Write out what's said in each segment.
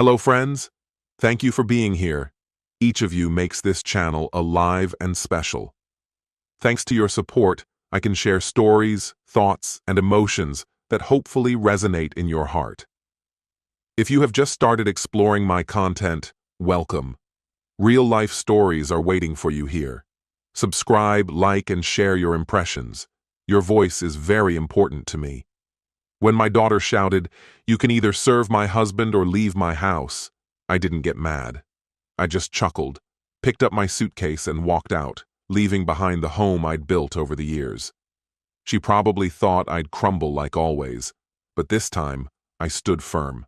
Hello, friends. Thank you for being here. Each of you makes this channel alive and special. Thanks to your support, I can share stories, thoughts, and emotions that hopefully resonate in your heart. If you have just started exploring my content, welcome. Real-life stories are waiting for you here. Subscribe, like, and share your impressions. Your voice is very important to me. When my daughter shouted, "You can either serve my husband or leave my house," I didn't get mad. I just chuckled, picked up my suitcase, and walked out, leaving behind the home I'd built over the years. She probably thought I'd crumble like always, but this time I stood firm.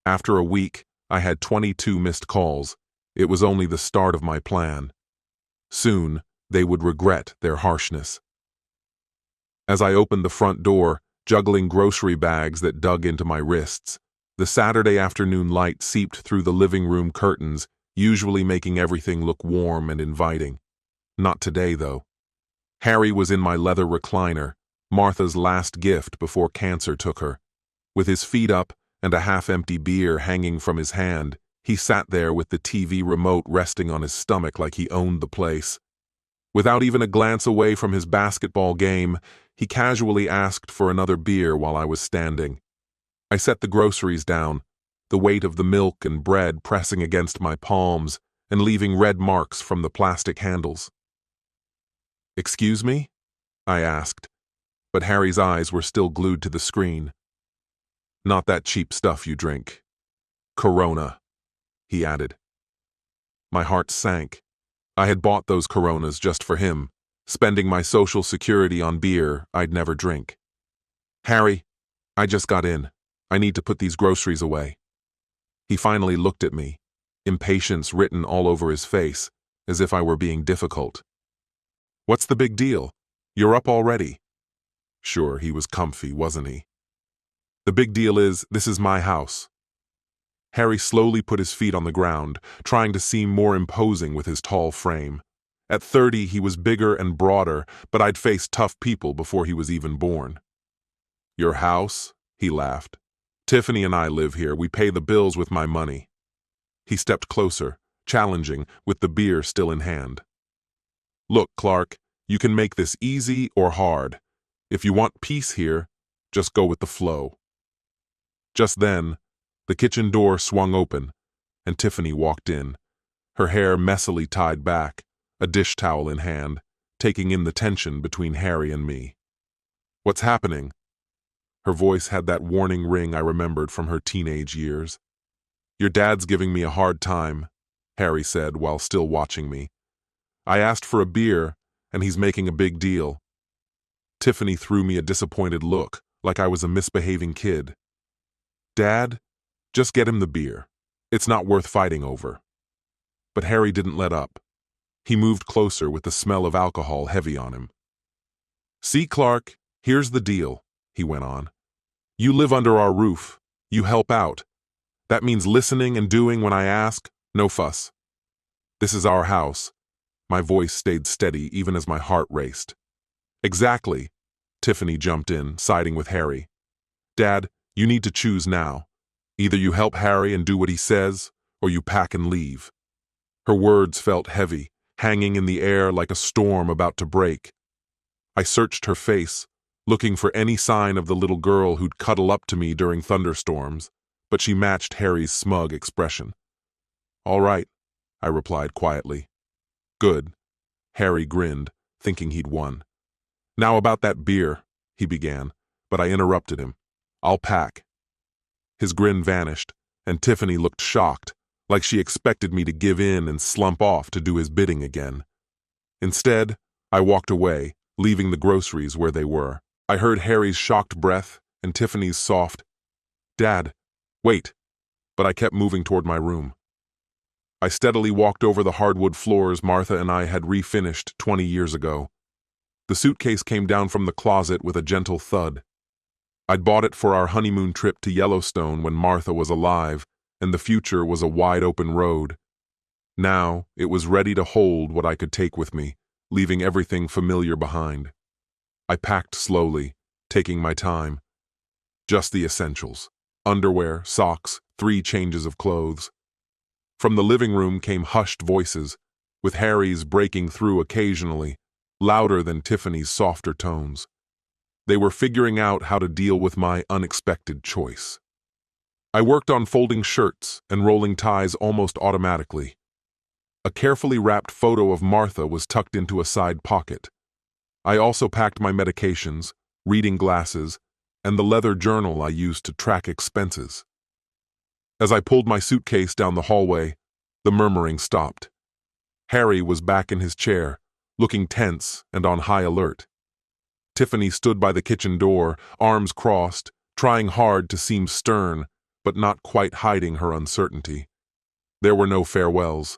After a week, I had 22 missed calls. It was only the start of my plan. Soon, they would regret their harshness. As I opened the front door, juggling grocery bags that dug into my wrists, the Saturday afternoon light seeped through the living room curtains, usually making everything look warm and inviting. Not today, though. Harry was in my leather recliner, Martha's last gift before cancer took her. With his feet up and a half-empty beer hanging from his hand, he sat there with the TV remote resting on his stomach like he owned the place. Without even a glance away from his basketball game, he casually asked for another beer while I was standing. I set the groceries down, the weight of the milk and bread pressing against my palms and leaving red marks from the plastic handles. "Excuse me?" I asked, but Harry's eyes were still glued to the screen. "Not that cheap stuff you drink. Corona," he added. My heart sank. I had bought those Coronas just for him, spending my social security on beer I'd never drink. "Harry, I just got in. I need to put these groceries away." He finally looked at me, impatience written all over his face, as if I were being difficult. "What's the big deal? You're up already." Sure, he was comfy, wasn't he? "The big deal is, this is my house." Harry slowly put his feet on the ground, trying to seem more imposing with his tall frame. At 30, he was bigger and broader, but I'd faced tough people before he was even born. "Your house?" he laughed. "Tiffany and I live here. We pay the bills with my money." He stepped closer, challenging, with the beer still in hand. "Look, Clark, you can make this easy or hard. If you want peace here, just go with the flow." Just then, the kitchen door swung open, and Tiffany walked in, her hair messily tied back, a dish towel in hand, taking in the tension between Harry and me. "What's happening?" Her voice had that warning ring I remembered from her teenage years. "Your dad's giving me a hard time," Harry said while still watching me. "I asked for a beer, and he's making a big deal." Tiffany threw me a disappointed look, like I was a misbehaving kid. "Dad, just get him the beer. It's not worth fighting over." But Harry didn't let up. He moved closer with the smell of alcohol heavy on him. "See, Clark, here's the deal," he went on. "You live under our roof. You help out. That means listening and doing when I ask, no fuss. This is our house." My voice stayed steady even as my heart raced. "Exactly," Tiffany jumped in, siding with Harry. "Dad, you need to choose now. Either you help Harry and do what he says, or you pack and leave." Her words felt heavy, hanging in the air like a storm about to break. I searched her face, looking for any sign of the little girl who'd cuddle up to me during thunderstorms, but she matched Harry's smug expression. "All right," I replied quietly. "Good." Harry grinned, thinking he'd won. "Now about that beer," he began, but I interrupted him. "I'll pack." His grin vanished, and Tiffany looked shocked, like she expected me to give in and slump off to do his bidding again. Instead, I walked away, leaving the groceries where they were. I heard Harry's shocked breath and Tiffany's soft, "Dad, wait," but I kept moving toward my room. I steadily walked over the hardwood floors Martha and I had refinished 20 years ago. The suitcase came down from the closet with a gentle thud. I'd bought it for our honeymoon trip to Yellowstone when Martha was alive, and the future was a wide-open road. Now, it was ready to hold what I could take with me, leaving everything familiar behind. I packed slowly, taking my time. Just the essentials. underwear, socks, 3 changes of clothes. From the living room came hushed voices, with Harry's breaking through occasionally, louder than Tiffany's softer tones. They were figuring out how to deal with my unexpected choice. I worked on folding shirts and rolling ties almost automatically. A carefully wrapped photo of Martha was tucked into a side pocket. I also packed my medications, reading glasses, and the leather journal I used to track expenses. As I pulled my suitcase down the hallway, the murmuring stopped. Harry was back in his chair, looking tense and on high alert. Tiffany stood by the kitchen door, arms crossed, trying hard to seem stern, but not quite hiding her uncertainty. There were no farewells.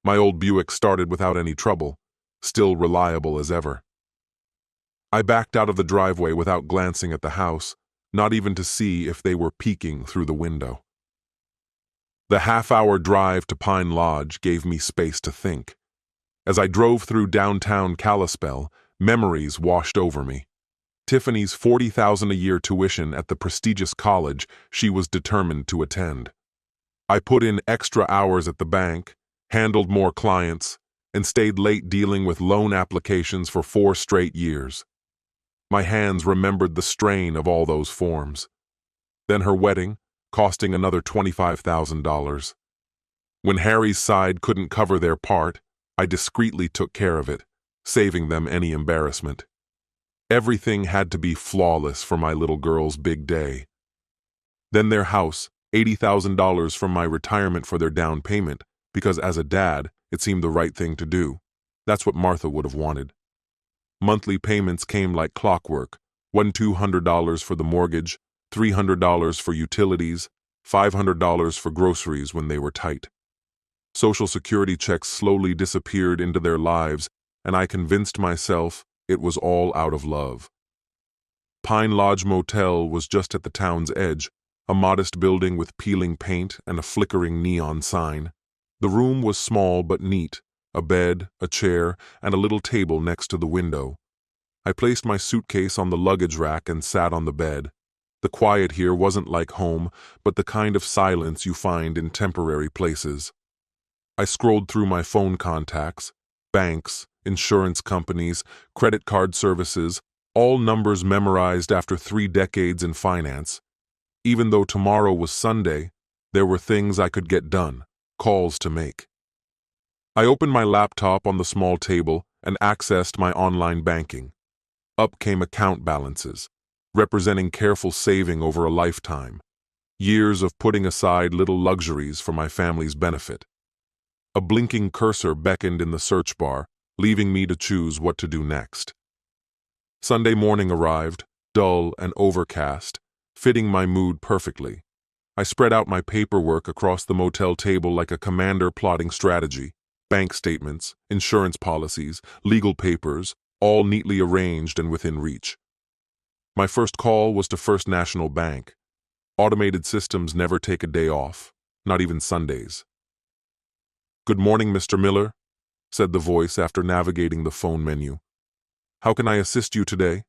My old Buick started without any trouble, still reliable as ever. I backed out of the driveway without glancing at the house, not even to see if they were peeking through the window. The half-hour drive to Pine Lodge gave me space to think. As I drove through downtown Kalispell, memories washed over me. Tiffany's $40,000 a year tuition at the prestigious college she was determined to attend. I put in extra hours at the bank, handled more clients, and stayed late dealing with loan applications for 4 straight years. My hands remembered the strain of all those forms. Then her wedding, costing another $25,000. When Harry's side couldn't cover their part, I discreetly took care of it, saving them any embarrassment. Everything had to be flawless for my little girl's big day. Then their house, $80,000 from my retirement for their down payment, because as a dad, it seemed the right thing to do. That's what Martha would have wanted. Monthly payments came like clockwork, $200 for the mortgage, $300 for utilities, $500 for groceries when they were tight. Social Security checks slowly disappeared into their lives, and I convinced myself it was all out of love. Pine Lodge Motel was just at the town's edge, a modest building with peeling paint and a flickering neon sign. The room was small but neat, a bed, a chair, and a little table next to the window. I placed my suitcase on the luggage rack and sat on the bed. The quiet here wasn't like home, but the kind of silence you find in temporary places. I scrolled through my phone contacts, banks, insurance companies, credit card services, all numbers memorized after 3 decades in finance. Even though tomorrow was Sunday, there were things I could get done, calls to make. I opened my laptop on the small table and accessed my online banking. Up came account balances, representing careful saving over a lifetime, years of putting aside little luxuries for my family's benefit. A blinking cursor beckoned in the search bar, leaving me to choose what to do next. Sunday morning arrived, dull and overcast, fitting my mood perfectly. I spread out my paperwork across the motel table like a commander plotting strategy. Bank statements, insurance policies, legal papers, all neatly arranged and within reach. My first call was to First National Bank. Automated systems never take a day off, not even Sundays. "Good morning, Mr. Miller," said the voice after navigating the phone menu. "How can I assist you today?"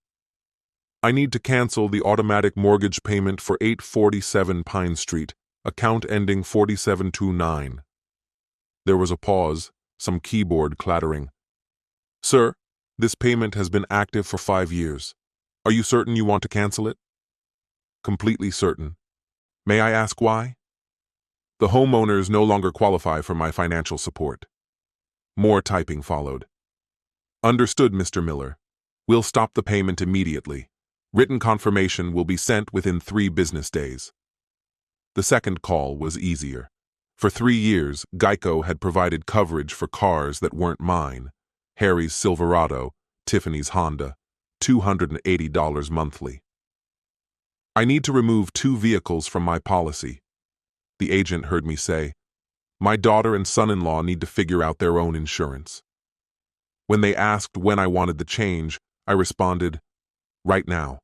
"I need to cancel the automatic mortgage payment for 847 Pine Street, account ending 4729. There was a pause, some keyboard clattering. "Sir, this payment has been active for 5 years. Are you certain you want to cancel it?" "Completely certain. May I ask why?" "The homeowners no longer qualify for my financial support." More typing followed. "Understood, Mr. Miller. We'll stop the payment immediately. Written confirmation will be sent within 3 business days." The second call was easier. For 3 years, Geico had provided coverage for cars that weren't mine. Harry's Silverado, Tiffany's Honda, $280 monthly. "I need to remove 2 vehicles from my policy." The agent heard me say, "My daughter and son-in-law need to figure out their own insurance." When they asked when I wanted the change, I responded, "Right now."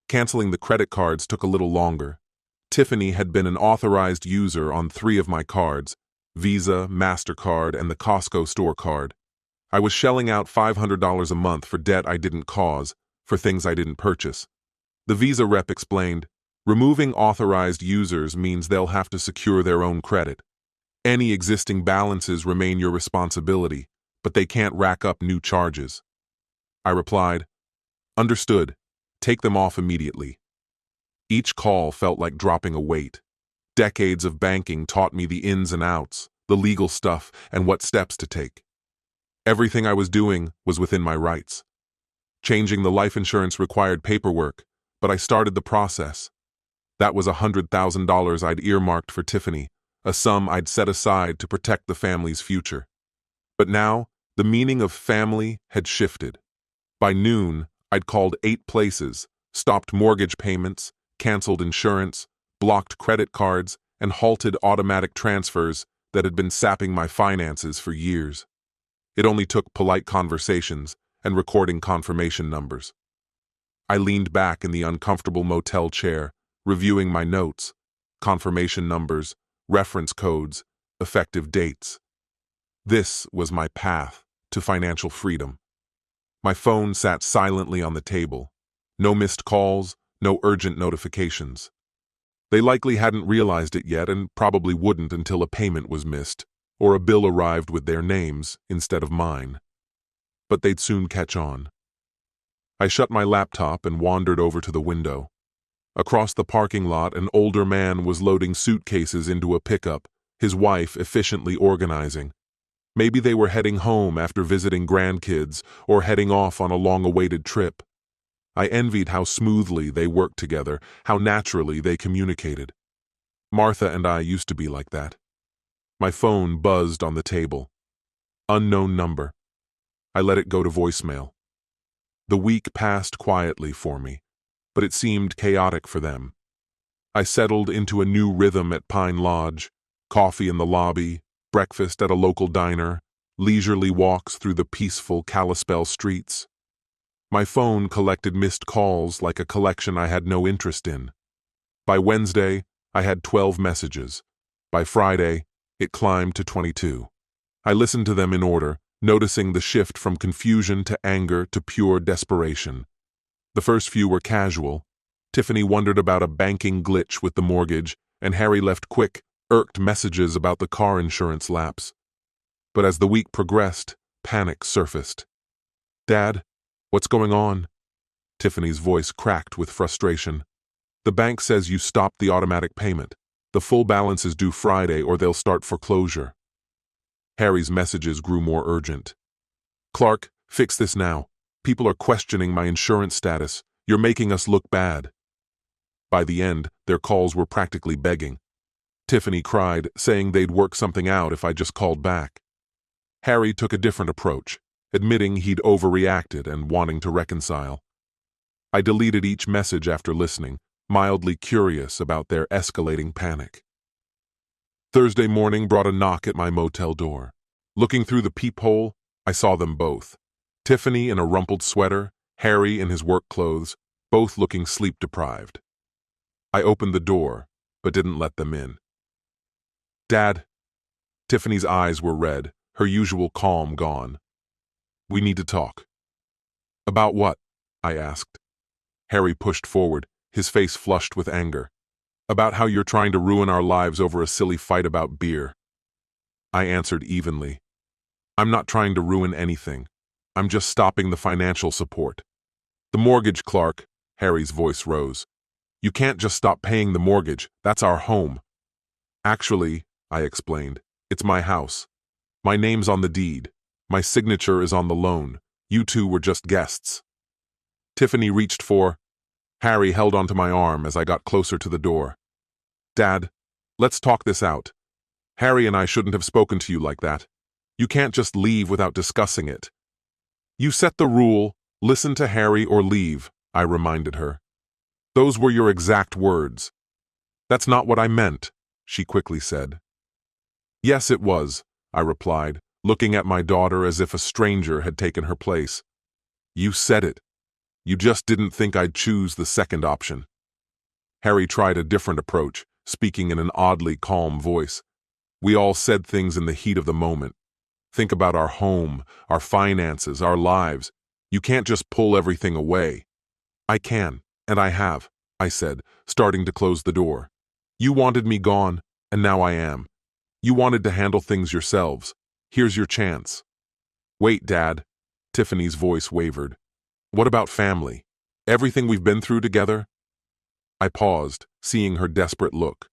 Canceling the credit cards took a little longer. Tiffany had been an authorized user on 3 of my cards, Visa, MasterCard, and the Costco store card. I was shelling out $500 a month for debt I didn't cause, for things I didn't purchase. The Visa rep explained, Removing authorized users means they'll have to secure their own credit. Any existing balances remain your responsibility, but they can't rack up new charges. I replied, "Understood. Take them off immediately." Each call felt like dropping a weight. Decades of banking taught me the ins and outs, the legal stuff, and what steps to take. Everything I was doing was within my rights. Changing the life insurance required paperwork, but I started the process. That was $100,000 I'd earmarked for Tiffany, a sum I'd set aside to protect the family's future. But now, the meaning of family had shifted. By noon, I'd called 8 places, stopped mortgage payments, canceled insurance, blocked credit cards, and halted automatic transfers that had been sapping my finances for years. It only took polite conversations and recording confirmation numbers. I leaned back in the uncomfortable motel chair, reviewing my notes, confirmation numbers, reference codes, effective dates. This was my path to financial freedom. My phone sat silently on the table. No missed calls, no urgent notifications. They likely hadn't realized it yet and probably wouldn't until a payment was missed or a bill arrived with their names instead of mine. But they'd soon catch on. I shut my laptop and wandered over to the window. Across the parking lot, an older man was loading suitcases into a pickup, his wife efficiently organizing. Maybe they were heading home after visiting grandkids or heading off on a long-awaited trip. I envied how smoothly they worked together, how naturally they communicated. Martha and I used to be like that. My phone buzzed on the table. Unknown number. I let it go to voicemail. The week passed quietly for me, but it seemed chaotic for them. I settled into a new rhythm at Pine Lodge, coffee in the lobby, breakfast at a local diner, leisurely walks through the peaceful Kalispell streets. My phone collected missed calls like a collection I had no interest in. By Wednesday, I had 12 messages. By Friday, it climbed to 22. I listened to them in order, noticing the shift from confusion to anger to pure desperation. The first few were casual. Tiffany wondered about a banking glitch with the mortgage, and Harry left quick, irked messages about the car insurance lapse. But as the week progressed, panic surfaced. "Dad, what's going on?" Tiffany's voice cracked with frustration. "The bank says you stopped the automatic payment. The full balance is due Friday or they'll start foreclosure." Harry's messages grew more urgent. "Clark, fix this now. People are questioning my insurance status. You're making us look bad." By the end, their calls were practically begging. Tiffany cried, saying they'd work something out if I just called back. Harry took a different approach, admitting he'd overreacted and wanting to reconcile. I deleted each message after listening, mildly curious about their escalating panic. Thursday morning brought a knock at my motel door. Looking through the peephole, I saw them both. Tiffany in a rumpled sweater, Harry in his work clothes, both looking sleep-deprived. I opened the door, but didn't let them in. "Dad." Tiffany's eyes were red, her usual calm gone. "We need to talk." "About what?" I asked. Harry pushed forward, his face flushed with anger. "About how you're trying to ruin our lives over a silly fight about beer." I answered evenly. "I'm not trying to ruin anything. I'm just stopping the financial support." "The mortgage, Clark." Harry's voice rose. "You can't just stop paying the mortgage. That's our home." "Actually," I explained, "it's my house. My name's on the deed. My signature is on the loan. You two were just guests." Tiffany reached for. Harry held onto my arm as I got closer to the door. "Dad, let's talk this out. Harry and I shouldn't have spoken to you like that. You can't just leave without discussing it." "You set the rule, listen to Harry or leave," I reminded her. "Those were your exact words." "That's not what I meant," she quickly said. "Yes, it was," I replied, looking at my daughter as if a stranger had taken her place. "You said it. You just didn't think I'd choose the second option." Harry tried a different approach, speaking in an oddly calm voice. "We all said things in the heat of the moment. Think about our home, our finances, our lives. You can't just pull everything away." "I can, and I have. I said, starting to close the door. You wanted me gone, and now I am. You wanted to handle things yourselves. Here's your chance. Wait, Dad. Tiffany's voice wavered. What about family? Everything we've been through together? I paused, seeing her desperate look.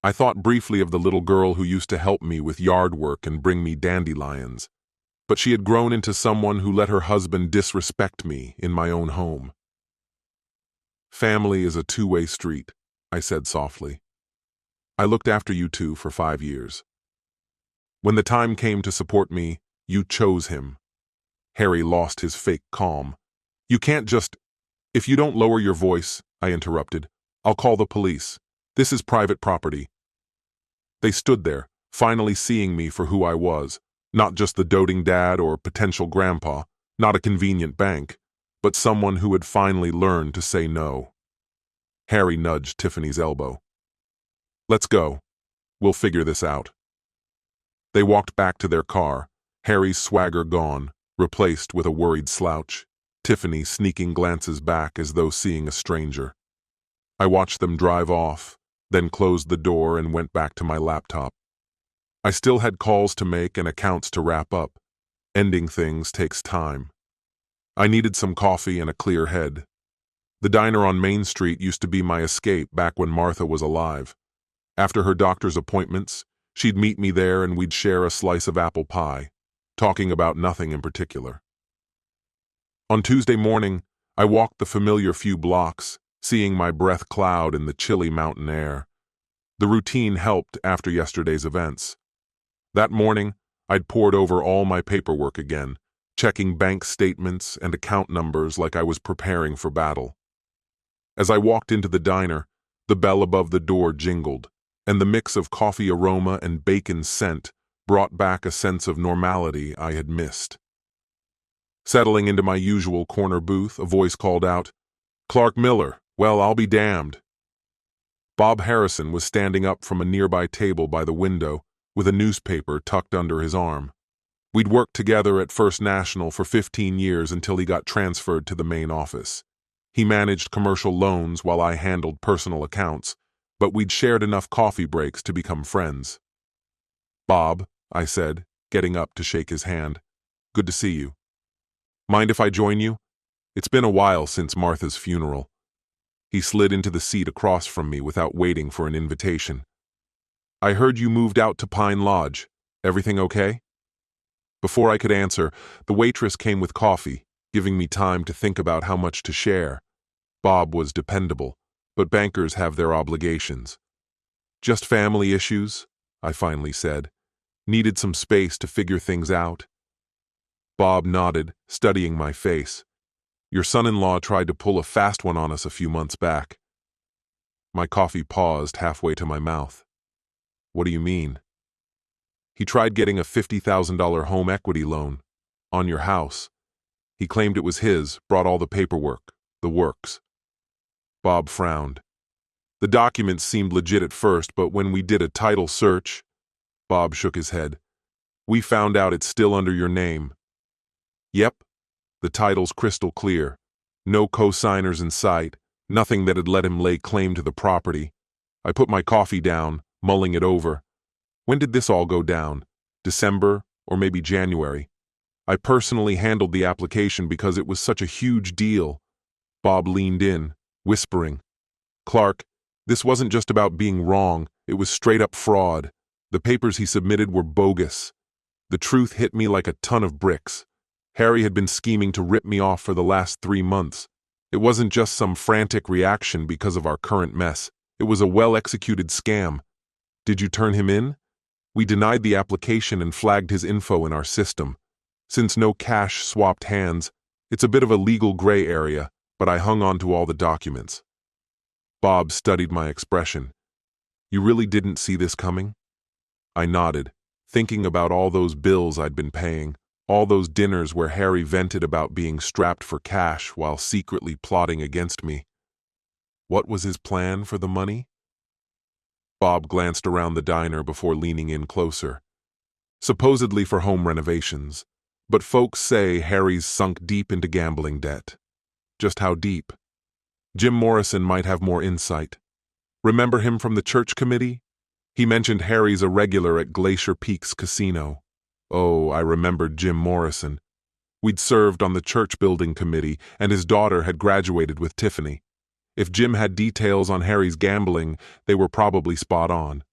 I thought briefly of the little girl who used to help me with yard work and bring me dandelions. But she had grown into someone who let her husband disrespect me in my own home. Family is a two-way street, I said softly. I looked after you two for 5 years. When the time came to support me, you chose him. Harry lost his fake calm. You can't just— If you don't lower your voice, I interrupted, I'll call the police. This is private property. They stood there, finally seeing me for who I was, not just the doting dad or potential grandpa, not a convenient bank, but someone who had finally learned to say no. Harry nudged Tiffany's elbow. Let's go. We'll figure this out. They walked back to their car, Harry's swagger gone, replaced with a worried slouch, Tiffany sneaking glances back as though seeing a stranger. I watched them drive off, then closed the door and went back to my laptop. I still had calls to make and accounts to wrap up. Ending things takes time. I needed some coffee and a clear head. The diner on Main Street used to be my escape back when Martha was alive. After her doctor's appointments, she'd meet me there and we'd share a slice of apple pie, talking about nothing in particular. On Tuesday morning, I walked the familiar few blocks, seeing my breath cloud in the chilly mountain air. The routine helped after yesterday's events. That morning, I'd poured over all my paperwork again, checking bank statements and account numbers like I was preparing for battle. As I walked into the diner, the bell above the door jingled, and the mix of coffee aroma and bacon scent brought back a sense of normality I had missed. Settling into my usual corner booth, a voice called out, "Clark Miller, well, I'll be damned." Bob Harrison was standing up from a nearby table by the window with a newspaper tucked under his arm. We'd worked together at First National for 15 years until he got transferred to the main office. He managed commercial loans while I handled personal accounts, but we'd shared enough coffee breaks to become friends. "Bob," I said, getting up to shake his hand. "Good to see you. Mind if I join you? It's been a while since Martha's funeral." He slid into the seat across from me without waiting for an invitation. "I heard you moved out to Pine Lodge. Everything okay?" Before I could answer, the waitress came with coffee, giving me time to think about how much to share. Bob was dependable, but bankers have their obligations. "Just family issues," I finally said. "Needed some space to figure things out." Bob nodded, studying my face. "Your son-in-law tried to pull a fast one on us a few months back." My coffee paused halfway to my mouth. "What do you mean?" "He tried getting a $50,000 home equity loan on your house. He claimed it was his, brought all the paperwork, the works." Bob frowned. "The documents seemed legit at first, but when we did a title search—" Bob shook his head. "We found out it's still under your name." "Yep. The title's crystal clear. No co-signers in sight, nothing that had let him lay claim to the property." I put my coffee down, mulling it over. When did this all go down? December, or maybe January? I personally handled the application because it was such a huge deal. Bob leaned in, whispering, "Clark, this wasn't just about being wrong, it was straight-up fraud. The papers he submitted were bogus." The truth hit me like a ton of bricks. Harry had been scheming to rip me off for the last 3 months. It wasn't just some frantic reaction because of our current mess. It was a well-executed scam. "Did you turn him in?" "We denied the application and flagged his info in our system. Since no cash swapped hands, it's a bit of a legal gray area, but I hung on to all the documents." Bob studied my expression. "You really didn't see this coming?" I nodded, thinking about all those bills I'd been paying, all those dinners where Harry vented about being strapped for cash while secretly plotting against me. What was his plan for the money? Bob glanced around the diner before leaning in closer. "Supposedly for home renovations, but folks say Harry's sunk deep into gambling debt." "Just how deep?" Jim Morrison might have more insight. Remember him from the church committee? He mentioned Harry's a regular at Glacier Peaks Casino. Oh, I remembered Jim Morrison. We'd served on the church building committee, and his daughter had graduated with Tiffany. If Jim had details on Harry's gambling, they were probably spot on.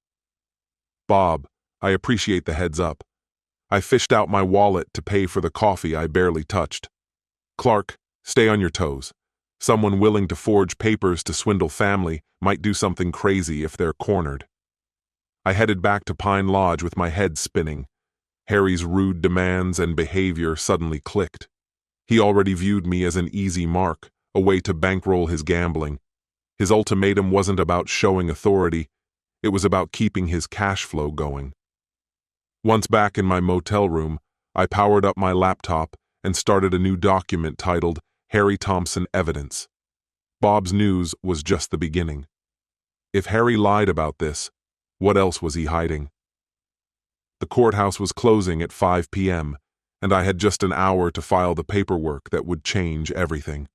Bob, I appreciate the heads up. I fished out my wallet to pay for the coffee I barely touched. Clark, stay on your toes. Someone willing to forge papers to swindle family might do something crazy if they're cornered. I headed back to Pine Lodge with my head spinning. Harry's rude demands and behavior suddenly clicked. He already viewed me as an easy mark, a way to bankroll his gambling. His ultimatum wasn't about showing authority, it was about keeping his cash flow going. Once back in my motel room, I powered up my laptop and started a new document titled Harry Thompson Evidence. Bob's news was just the beginning. If Harry lied about this, what else was he hiding? The courthouse was closing at 5 p.m., and I had just an hour to file the paperwork that would change everything.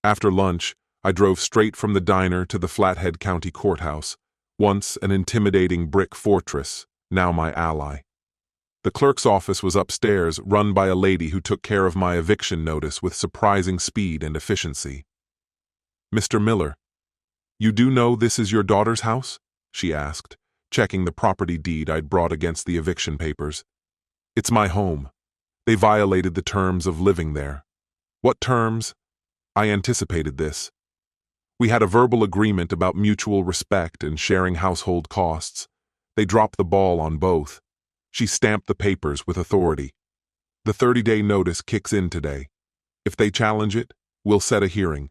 After lunch, I drove straight from the diner to the Flathead County Courthouse, once an intimidating brick fortress, now my ally. The clerk's office was upstairs, run by a lady who took care of my eviction notice with surprising speed and efficiency. "Mr. Miller, you do know this is your daughter's house?" she asked, checking the property deed I'd brought against the eviction papers. "It's my home. They violated the terms of living there." "What terms?" I anticipated this. We had a verbal agreement about mutual respect and sharing household costs. They dropped the ball on both. She stamped the papers with authority. "The 30-day notice kicks in today. If they challenge it, we'll set a hearing.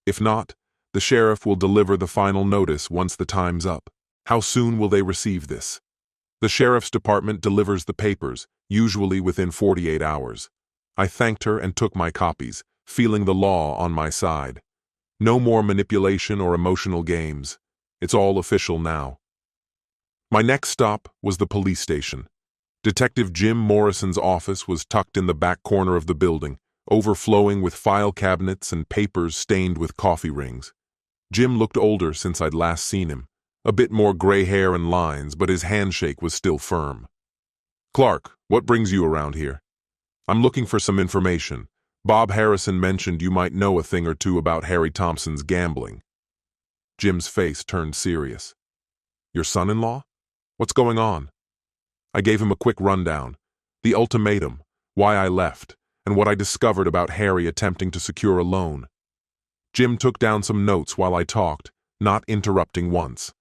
If not, the sheriff will deliver the final notice once the time's up." "How soon will they receive this?" "The sheriff's department delivers the papers, usually within 48 hours. I thanked her and took my copies, feeling the law on my side. No more manipulation or emotional games. It's all official now. My next stop was the police station. Detective Jim Morrison's office was tucked in the back corner of the building, overflowing with file cabinets and papers stained with coffee rings. Jim looked older since I'd last seen him. A bit more gray hair and lines, but his handshake was still firm. "Clark, what brings you around here?" "I'm looking for some information. Bob Harrison mentioned you might know a thing or two about Harry Thompson's gambling." Jim's face turned serious. "Your son-in-law? What's going on?" I gave him a quick rundown. The ultimatum, why I left, and what I discovered about Harry attempting to secure a loan. Jim took down some notes while I talked, not interrupting once.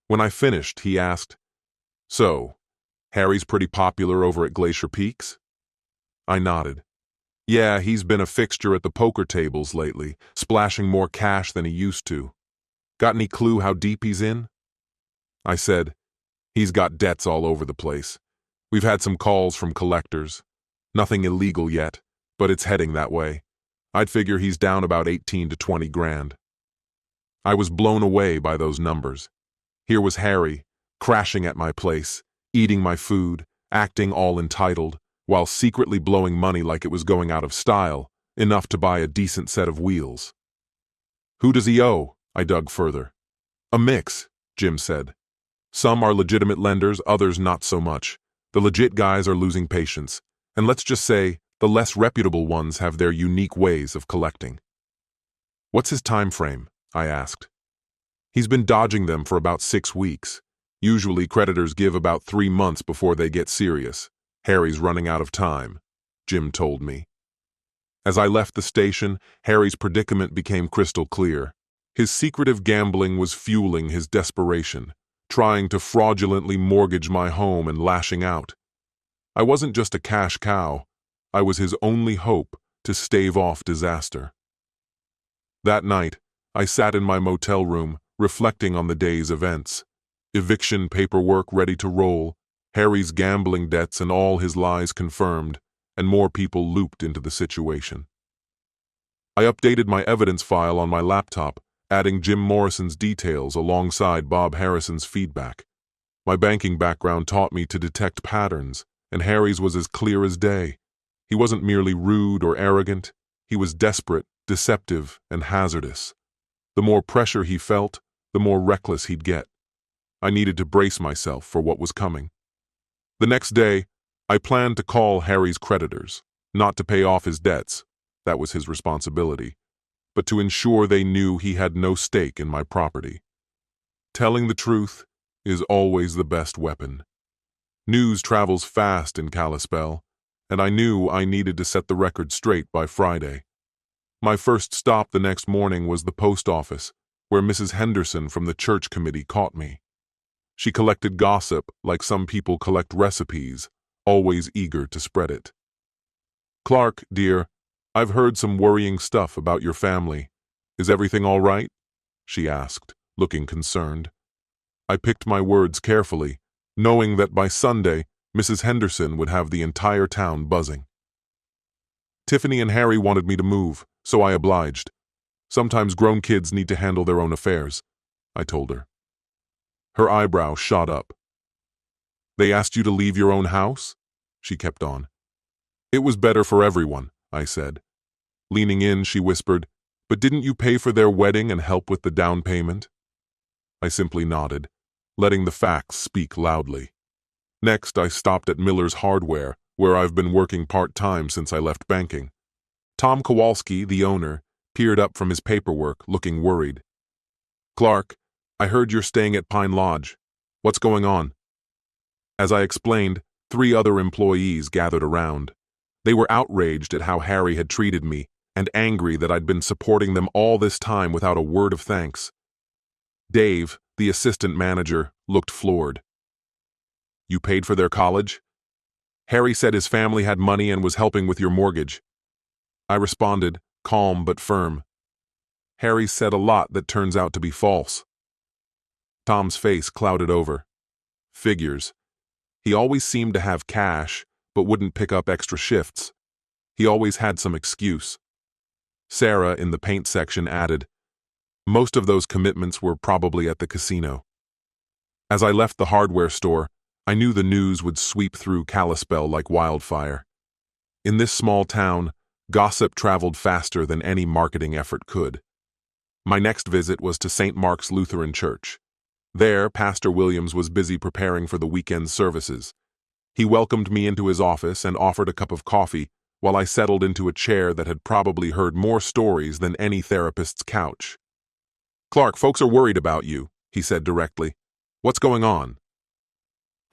When I finished, he asked, "So, Harry's pretty popular over at Glacier Peaks?" I nodded. "Yeah, he's been a fixture at the poker tables lately, splashing more cash than he used to. Got any clue how deep he's in?" I said, "He's got debts all over the place. We've had some calls from collectors. Nothing illegal yet, but it's heading that way. I'd figure he's down about 18 to 20 grand. I was blown away by those numbers. Here was Harry, crashing at my place, eating my food, acting all entitled, while secretly blowing money like it was going out of style, enough to buy a decent set of wheels. "Who does he owe?" I dug further. "A mix," Jim said. "Some are legitimate lenders, others not so much. The legit guys are losing patience, and let's just say the less reputable ones have their unique ways of collecting." "What's his time frame?" I asked. "He's been dodging them for about 6 weeks. Usually creditors give about 3 months before they get serious. Harry's running out of time," Jim told me. As I left the station, Harry's predicament became crystal clear. His secretive gambling was fueling his desperation, trying to fraudulently mortgage my home and lashing out. I wasn't just a cash cow. I was his only hope to stave off disaster. That night, I sat in my motel room, reflecting on the day's events. Eviction paperwork ready to roll, Harry's gambling debts and all his lies confirmed, and more people looped into the situation. I updated my evidence file on my laptop, adding Jim Morrison's details alongside Bob Harrison's feedback. My banking background taught me to detect patterns, and Harry's was as clear as day. He wasn't merely rude or arrogant, he was desperate, deceptive, and hazardous. The more pressure he felt, the more reckless he'd get. I needed to brace myself for what was coming. The next day, I planned to call Harry's creditors, not to pay off his debts, that was his responsibility, but to ensure they knew he had no stake in my property. Telling the truth is always the best weapon. News travels fast in Kalispell, and I knew I needed to set the record straight by Friday. My first stop the next morning was the post office, where Mrs. Henderson from the church committee caught me. She collected gossip like some people collect recipes, always eager to spread it. "Clark, dear, I've heard some worrying stuff about your family. Is everything all right?" she asked, looking concerned. I picked my words carefully, knowing that by Sunday, Mrs. Henderson would have the entire town buzzing. "Tiffany and Harry wanted me to move, so I obliged. Sometimes grown kids need to handle their own affairs," I told her. Her eyebrow shot up. "They asked you to leave your own house?" she kept on. "It was better for everyone," I said. Leaning in, she whispered, "But didn't you pay for their wedding and help with the down payment?" I simply nodded, letting the facts speak loudly. Next, I stopped at Miller's Hardware, where I've been working part-time since I left banking. Tom Kowalski, the owner, peered up from his paperwork, looking worried. "Clark, I heard you're staying at Pine Lodge. What's going on?" As I explained, 3 other employees gathered around. They were outraged at how Harry had treated me and angry that I'd been supporting them all this time without a word of thanks. Dave, the assistant manager, looked floored. "You paid for their college? Harry said his family had money and was helping with your mortgage." I responded, calm but firm. "Harry said a lot that turns out to be false." Tom's face clouded over. "Figures. He always seemed to have cash, but wouldn't pick up extra shifts. He always had some excuse." Sarah, in the paint section, added, "Most of those commitments were probably at the casino." As I left the hardware store, I knew the news would sweep through Kalispell like wildfire. In this small town, gossip traveled faster than any marketing effort could. My next visit was to St. Mark's Lutheran Church. There, Pastor Williams was busy preparing for the weekend services. He welcomed me into his office and offered a cup of coffee while I settled into a chair that had probably heard more stories than any therapist's couch. "Clark, folks are worried about you," he said directly. "What's going on?"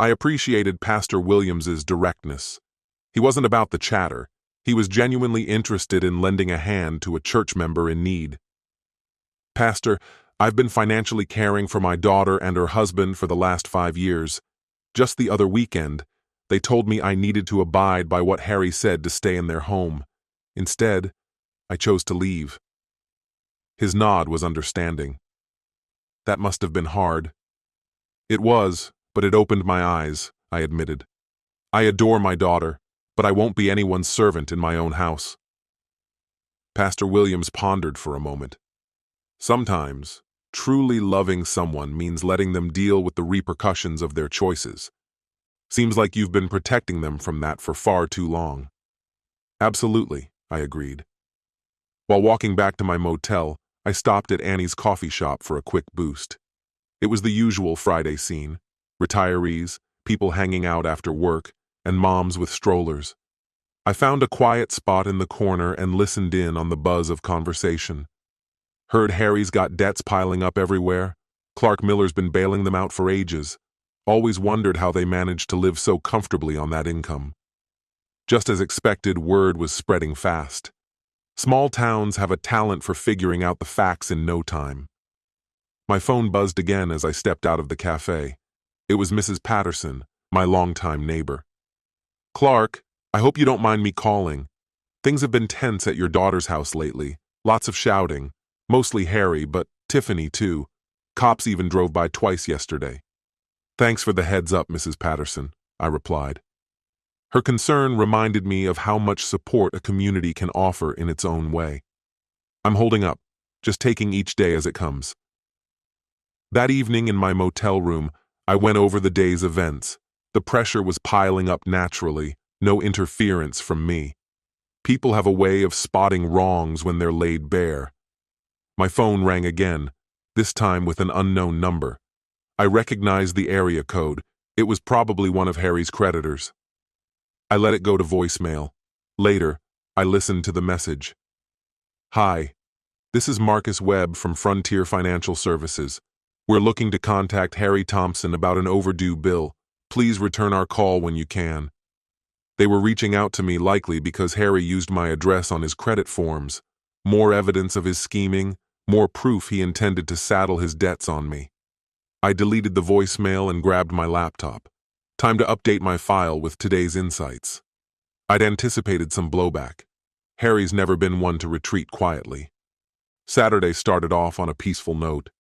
I appreciated Pastor Williams's directness. He wasn't about the chatter. He was genuinely interested in lending a hand to a church member in need. "Pastor, I've been financially caring for my daughter and her husband for the last 5 years. Just the other weekend, they told me I needed to abide by what Harry said to stay in their home. Instead, I chose to leave." His nod was understanding. "That must have been hard." "It was, but it opened my eyes," I admitted. "I adore my daughter, but I won't be anyone's servant in my own house." Pastor Williams pondered for a moment. "Sometimes, truly loving someone means letting them deal with the repercussions of their choices. Seems like you've been protecting them from that for far too long." "Absolutely," I agreed. While walking back to my motel, I stopped at Annie's coffee shop for a quick boost. It was the usual Friday scene: retirees, people hanging out after work, and moms with strollers. I found a quiet spot in the corner and listened in on the buzz of conversation. Heard Harry's got debts piling up everywhere. Clark Miller's been bailing them out for ages. Always wondered how they managed to live so comfortably on that income. Just as expected, word was spreading fast. Small towns have a talent for figuring out the facts in no time. My phone buzzed again as I stepped out of the cafe. It was Mrs. Patterson, my longtime neighbor. "Clark, I hope you don't mind me calling. Things have been tense at your daughter's house lately. Lots of shouting. Mostly Harry, but Tiffany too. Cops even drove by twice yesterday." "Thanks for the heads up, Mrs. Patterson," I replied. Her concern reminded me of how much support a community can offer in its own way. "I'm holding up, just taking each day as it comes." That evening in my motel room, I went over the day's events. The pressure was piling up naturally, no interference from me. People have a way of spotting wrongs when they're laid bare. My phone rang again, this time with an unknown number. I recognized the area code. It was probably one of Harry's creditors. I let it go to voicemail. Later, I listened to the message. Hi, this is Marcus Webb from Frontier Financial Services. We're looking to contact Harry Thompson about an overdue bill. Please return our call when you can. They were reaching out to me likely because Harry used my address on his credit forms. More evidence of his scheming, more proof he intended to saddle his debts on me. I deleted the voicemail and grabbed my laptop. Time to update my file with today's insights. I'd anticipated some blowback. Harry's never been one to retreat quietly. Saturday started off on a peaceful note.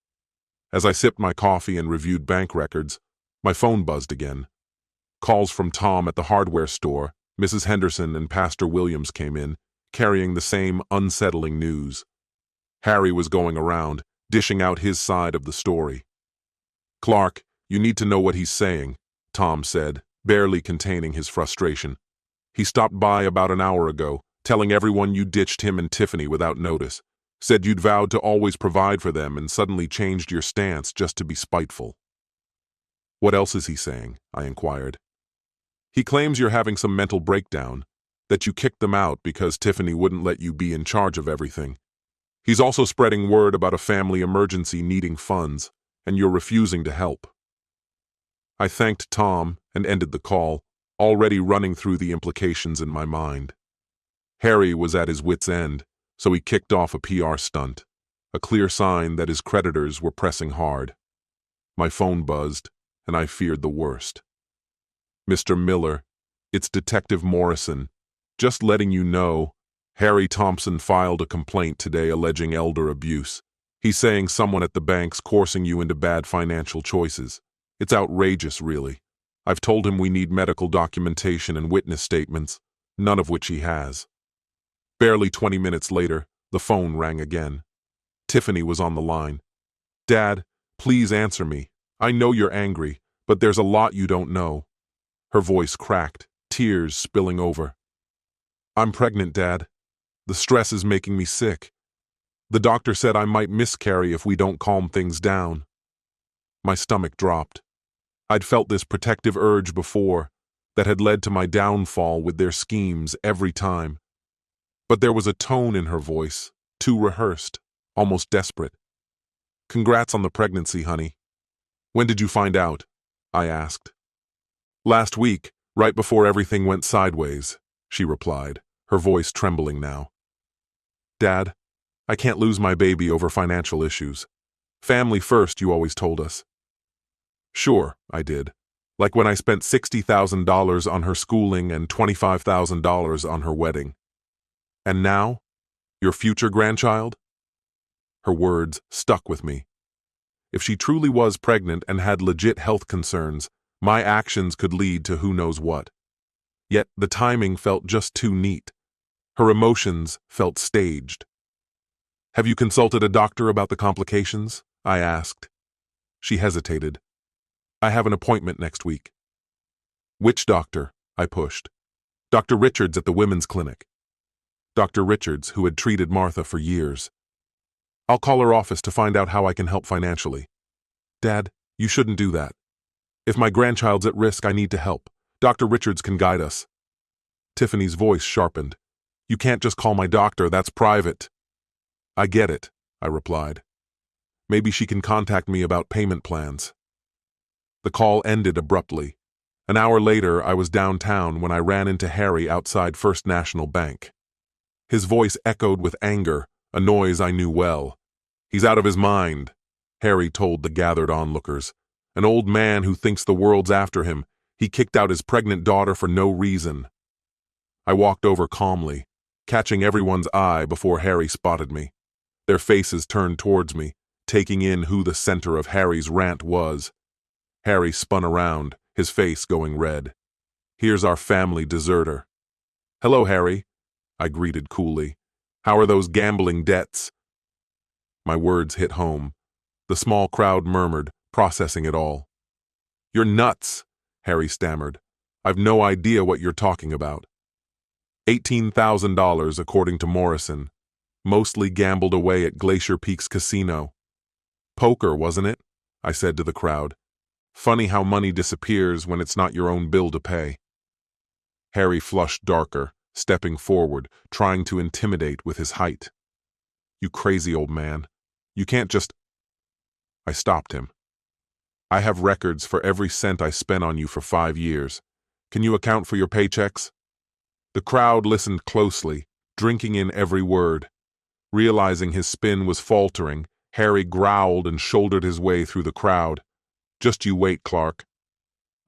As I sipped my coffee and reviewed bank records, my phone buzzed again. Calls from Tom at the hardware store, Mrs. Henderson and Pastor Williams came in, carrying the same unsettling news. Harry was going around, dishing out his side of the story. "Clark, you need to know what he's saying," Tom said, barely containing his frustration. "He stopped by about an hour ago, telling everyone you ditched him and Tiffany without notice. Said you'd vowed to always provide for them and suddenly changed your stance just to be spiteful." "What else is he saying?" I inquired. "He claims you're having some mental breakdown, that you kicked them out because Tiffany wouldn't let you be in charge of everything. He's also spreading word about a family emergency needing funds, and you're refusing to help." I thanked Tom and ended the call, already running through the implications in my mind. Harry was at his wit's end, so he kicked off a PR stunt, a clear sign that his creditors were pressing hard. My phone buzzed, and I feared the worst. "Mr. Miller, it's Detective Morrison. Just letting you know, Harry Thompson filed a complaint today alleging elder abuse. He's saying someone at the bank's coursing you into bad financial choices. It's outrageous, really. I've told him we need medical documentation and witness statements, none of which he has." Barely 20 minutes later, the phone rang again. Tiffany was on the line. "Dad, please answer me. I know you're angry, but there's a lot you don't know." Her voice cracked, tears spilling over. "I'm pregnant, Dad. The stress is making me sick. The doctor said I might miscarry if we don't calm things down." My stomach dropped. I'd felt this protective urge before that had led to my downfall with their schemes every time. But there was a tone in her voice, too rehearsed, almost desperate. "Congrats on the pregnancy, honey. When did you find out?" I asked. "Last week, right before everything went sideways," she replied, her voice trembling now. "Dad, I can't lose my baby over financial issues. Family first, you always told us." "Sure, I did. Like when I spent $60,000 on her schooling and $25,000 on her wedding. And now? Your future grandchild?" Her words stuck with me. If she truly was pregnant and had legit health concerns, my actions could lead to who knows what. Yet the timing felt just too neat. Her emotions felt staged. "Have you consulted a doctor about the complications?" I asked. She hesitated. "I have an appointment next week." "Which doctor?" I pushed. "Dr. Richards at the women's clinic." Dr. Richards, who had treated Martha for years. "I'll call her office to find out how I can help financially." "Dad, you shouldn't do that. If my grandchild's at risk, I need to help. Dr. Richards can guide us." Tiffany's voice sharpened. "You can't just call my doctor, that's private." "I get it," I replied. "Maybe she can contact me about payment plans." The call ended abruptly. An hour later, I was downtown when I ran into Harry outside First National Bank. His voice echoed with anger, a noise I knew well. "He's out of his mind," Harry told the gathered onlookers. "An old man who thinks the world's after him. He kicked out his pregnant daughter for no reason." I walked over calmly, catching everyone's eye before Harry spotted me. Their faces turned towards me, taking in who the center of Harry's rant was. Harry spun around, his face going red. "Here's our family deserter." "Hello, Harry," I greeted coolly. "How are those gambling debts?" My words hit home. The small crowd murmured, processing it all. "You're nuts," Harry stammered. "I've no idea what you're talking about." $18,000 according to Morrison. Mostly gambled away at Glacier Peaks Casino. Poker, wasn't it? I said to the crowd. Funny how money disappears when it's not your own bill to pay. Harry flushed darker, stepping forward, trying to intimidate with his height. You crazy old man. You can't just... I stopped him. I have records for every cent I spent on you for 5 years. Can you account for your paychecks? The crowd listened closely, drinking in every word. Realizing his spin was faltering, Harry growled and shouldered his way through the crowd. Just you wait, Clark.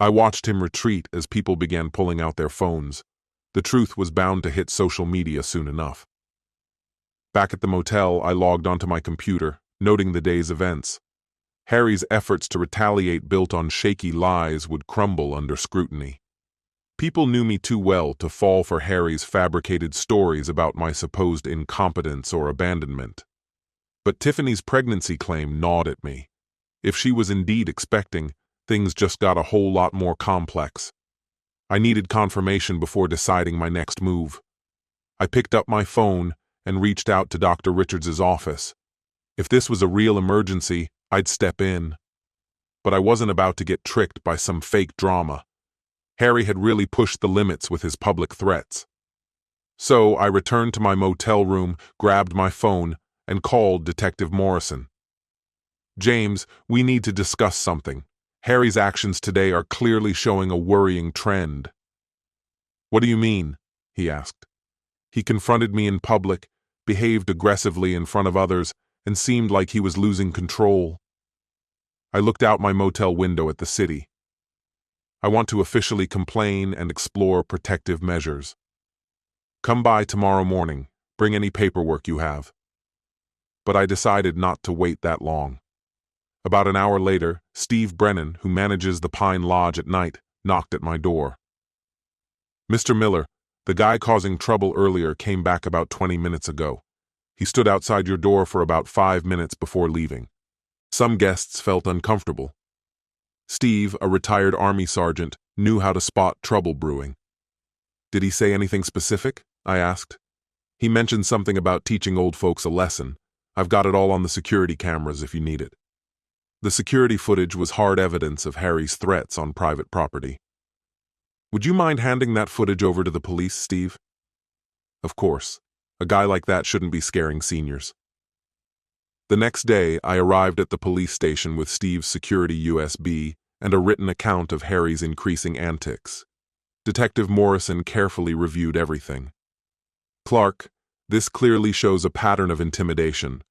I watched him retreat as people began pulling out their phones. The truth was bound to hit social media soon enough. Back at the motel, I logged onto my computer, noting the day's events. Harry's efforts to retaliate built on shaky lies would crumble under scrutiny. People knew me too well to fall for Harry's fabricated stories about my supposed incompetence or abandonment. But Tiffany's pregnancy claim gnawed at me. If she was indeed expecting, things just got a whole lot more complex. I needed confirmation before deciding my next move. I picked up my phone and reached out to Dr. Richards's office. If this was a real emergency, I'd step in. But I wasn't about to get tricked by some fake drama. Harry had really pushed the limits with his public threats. So I returned to my motel room, grabbed my phone, and called Detective Morrison. James, we need to discuss something. Harry's actions today are clearly showing a worrying trend. What do you mean? He asked. He confronted me in public, behaved aggressively in front of others, and seemed like he was losing control. I looked out my motel window at the city. I want to officially complain and explore protective measures. Come by tomorrow morning. Bring any paperwork you have. But I decided not to wait that long. About an hour later, Steve Brennan, who manages the Pine Lodge at night, knocked at my door. Mr. Miller, the guy causing trouble earlier came back about 20 minutes ago. He stood outside your door for about 5 minutes before leaving. Some guests felt uncomfortable. Steve, a retired Army sergeant, knew how to spot trouble brewing. Did he say anything specific? I asked. He mentioned something about teaching old folks a lesson. I've got it all on the security cameras if you need it. The security footage was hard evidence of Harry's threats on private property. Would you mind handing that footage over to the police, Steve? Of course. A guy like that shouldn't be scaring seniors. The next day, I arrived at the police station with Steve's security USB and a written account of Harry's increasing antics. Detective Morrison carefully reviewed everything. Clark, this clearly shows a pattern of intimidation.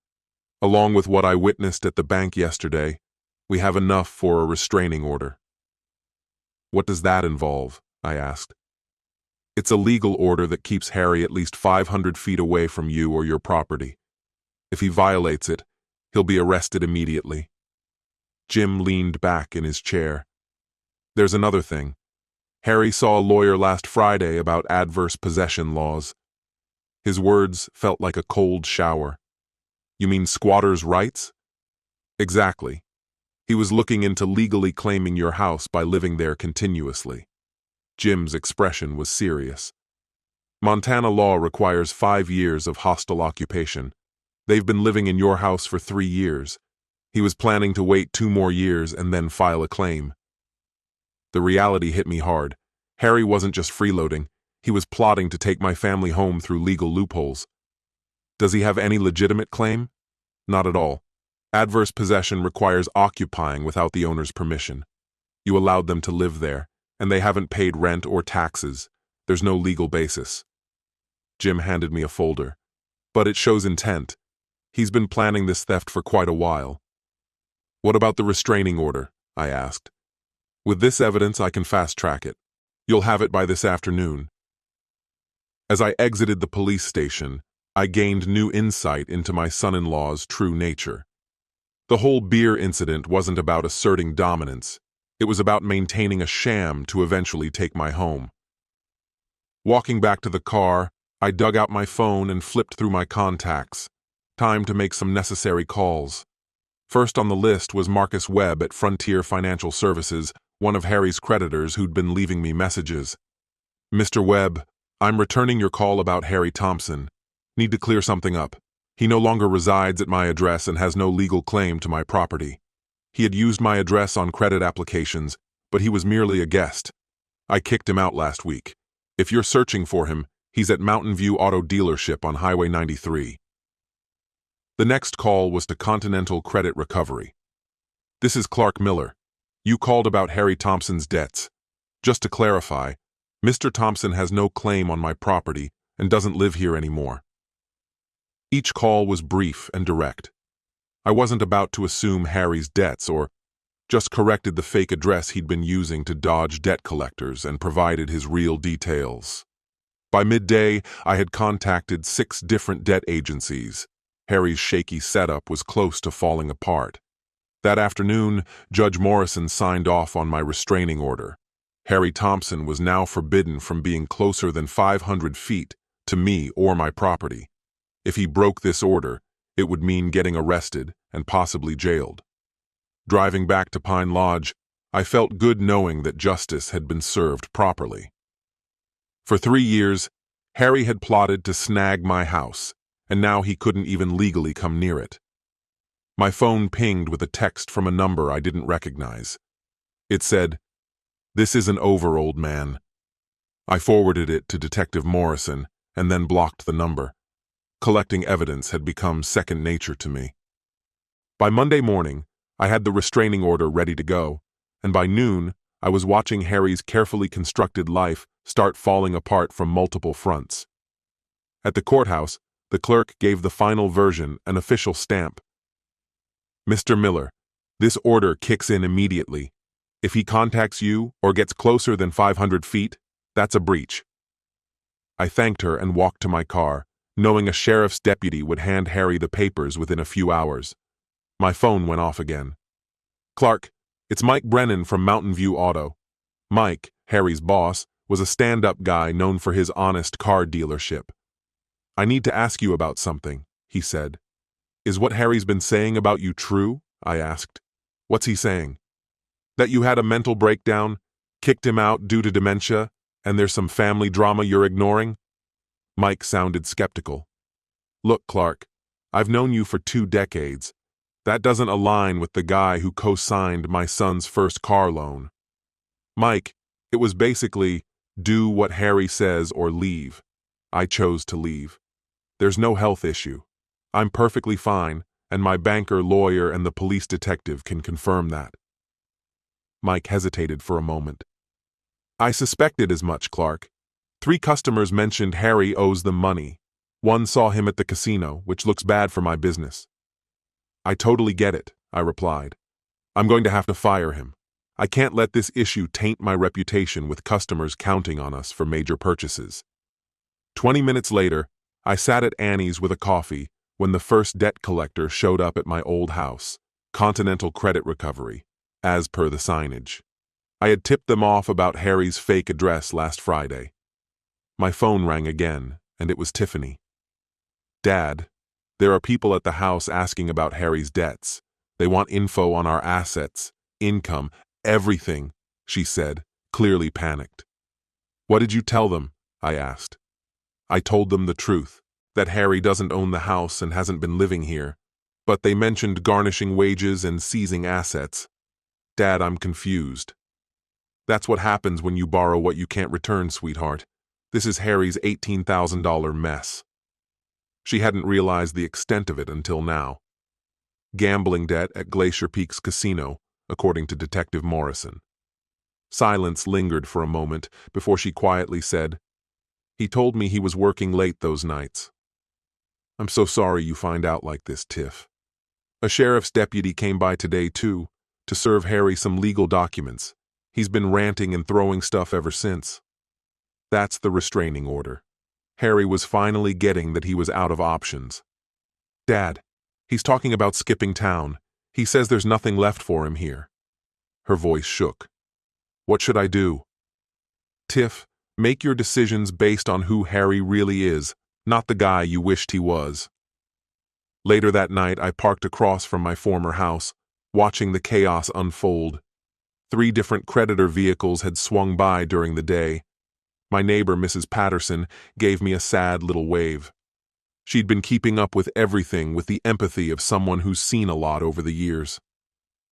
Along with what I witnessed at the bank yesterday, we have enough for a restraining order. What does that involve? I asked. It's a legal order that keeps Harry at least 500 feet away from you or your property. If he violates it, he'll be arrested immediately. Jim leaned back in his chair. There's another thing. Harry saw a lawyer last Friday about adverse possession laws. His words felt like a cold shower. You mean squatters' rights? Exactly. He was looking into legally claiming your house by living there continuously. Jim's expression was serious. Montana law requires 5 years of hostile occupation. They've been living in your house for 3 years. He was planning to wait 2 more years and then file a claim. The reality hit me hard. Harry wasn't just freeloading. He was plotting to take my family home through legal loopholes. Does he have any legitimate claim? Not at all. Adverse possession requires occupying without the owner's permission. You allowed them to live there, and they haven't paid rent or taxes. There's no legal basis. Jim handed me a folder. But it shows intent. He's been planning this theft for quite a while. What about the restraining order? I asked. With this evidence, I can fast-track it. You'll have it by this afternoon. As I exited the police station, I gained new insight into my son-in-law's true nature. The whole beer incident wasn't about asserting dominance. It was about maintaining a sham to eventually take my home. Walking back to the car, I dug out my phone and flipped through my contacts. Time to make some necessary calls. First on the list was Marcus Webb at Frontier Financial Services, one of Harry's creditors who'd been leaving me messages. Mr. Webb, I'm returning your call about Harry Thompson. Need to clear something up. He no longer resides at my address and has no legal claim to my property. He had used my address on credit applications, but he was merely a guest. I kicked him out last week. If you're searching for him, he's at Mountain View Auto Dealership on Highway 93. The next call was to Continental Credit Recovery. This is Clark Miller. You called about Harry Thompson's debts. Just to clarify, Mr. Thompson has no claim on my property and doesn't live here anymore. Each call was brief and direct. I wasn't about to assume Harry's debts or just corrected the fake address he'd been using to dodge debt collectors and provided his real details. By midday, I had contacted 6 different debt agencies. Harry's shaky setup was close to falling apart. That afternoon, Judge Morrison signed off on my restraining order. Harry Thompson was now forbidden from being closer than 500 feet to me or my property. If he broke this order, it would mean getting arrested and possibly jailed. Driving back to Pine Lodge, I felt good knowing that justice had been served properly. For 3 years, Harry had plotted to snag my house, and now he couldn't even legally come near it. My phone pinged with a text from a number I didn't recognize. It said, "This isn't over, old man." I forwarded it to Detective Morrison and then blocked the number. Collecting evidence had become second nature to me. By Monday morning, I had the restraining order ready to go, and by noon, I was watching Harry's carefully constructed life start falling apart from multiple fronts. At the courthouse, the clerk gave the final version an official stamp. "Mr. Miller, this order kicks in immediately. If he contacts you or gets closer than 500 feet, that's a breach." I thanked her and walked to my car, knowing a sheriff's deputy would hand Harry the papers within a few hours. My phone went off again. "Clark, it's Mike Brennan from Mountain View Auto." Mike, Harry's boss, was a stand-up guy known for his honest car dealership. "I need to ask you about something," he said. "Is what Harry's been saying about you true?" I asked. "What's he saying?" "That you had a mental breakdown, kicked him out due to dementia, and there's some family drama you're ignoring?" Mike sounded skeptical. "Look, Clark, I've known you for 2 decades. That doesn't align with the guy who co-signed my son's first car loan. Mike, it was basically, do what Harry says or leave. I chose to leave. There's no health issue. I'm perfectly fine, and my banker, lawyer, and the police detective can confirm that." Mike hesitated for a moment. "I suspected as much, Clark. 3 customers mentioned Harry owes them money. 1 saw him at the casino, which looks bad for my business." "I totally get it," I replied. "I'm going to have to fire him. I can't let this issue taint my reputation with customers counting on us for major purchases." 20 minutes later, I sat at Annie's with a coffee when the first debt collector showed up at my old house, Continental Credit Recovery, as per the signage. I had tipped them off about Harry's fake address last Friday. My phone rang again, and it was Tiffany. "Dad, there are people at the house asking about Harry's debts. They want info on our assets, income, everything," she said, clearly panicked. "What did you tell them?" I asked. "I told them the truth, that Harry doesn't own the house and hasn't been living here, but they mentioned garnishing wages and seizing assets. Dad, I'm confused." "That's what happens when you borrow what you can't return, sweetheart. This is Harry's $18,000 mess." She hadn't realized the extent of it until now. Gambling debt at Glacier Peaks Casino, according to Detective Morrison. Silence lingered for a moment before she quietly said, "He told me he was working late those nights." "I'm so sorry you find out like this, Tiff. A sheriff's deputy came by today, too, to serve Harry some legal documents. He's been ranting and throwing stuff ever since." That's the restraining order. Harry was finally getting that he was out of options. "Dad, he's talking about skipping town. He says there's nothing left for him here." Her voice shook. "What should I do?" "Tiff, make your decisions based on who Harry really is, not the guy you wished he was." Later that night, I parked across from my former house, watching the chaos unfold. 3 different creditor vehicles had swung by during the day. My neighbor, Mrs. Patterson, gave me a sad little wave. She'd been keeping up with everything with the empathy of someone who's seen a lot over the years.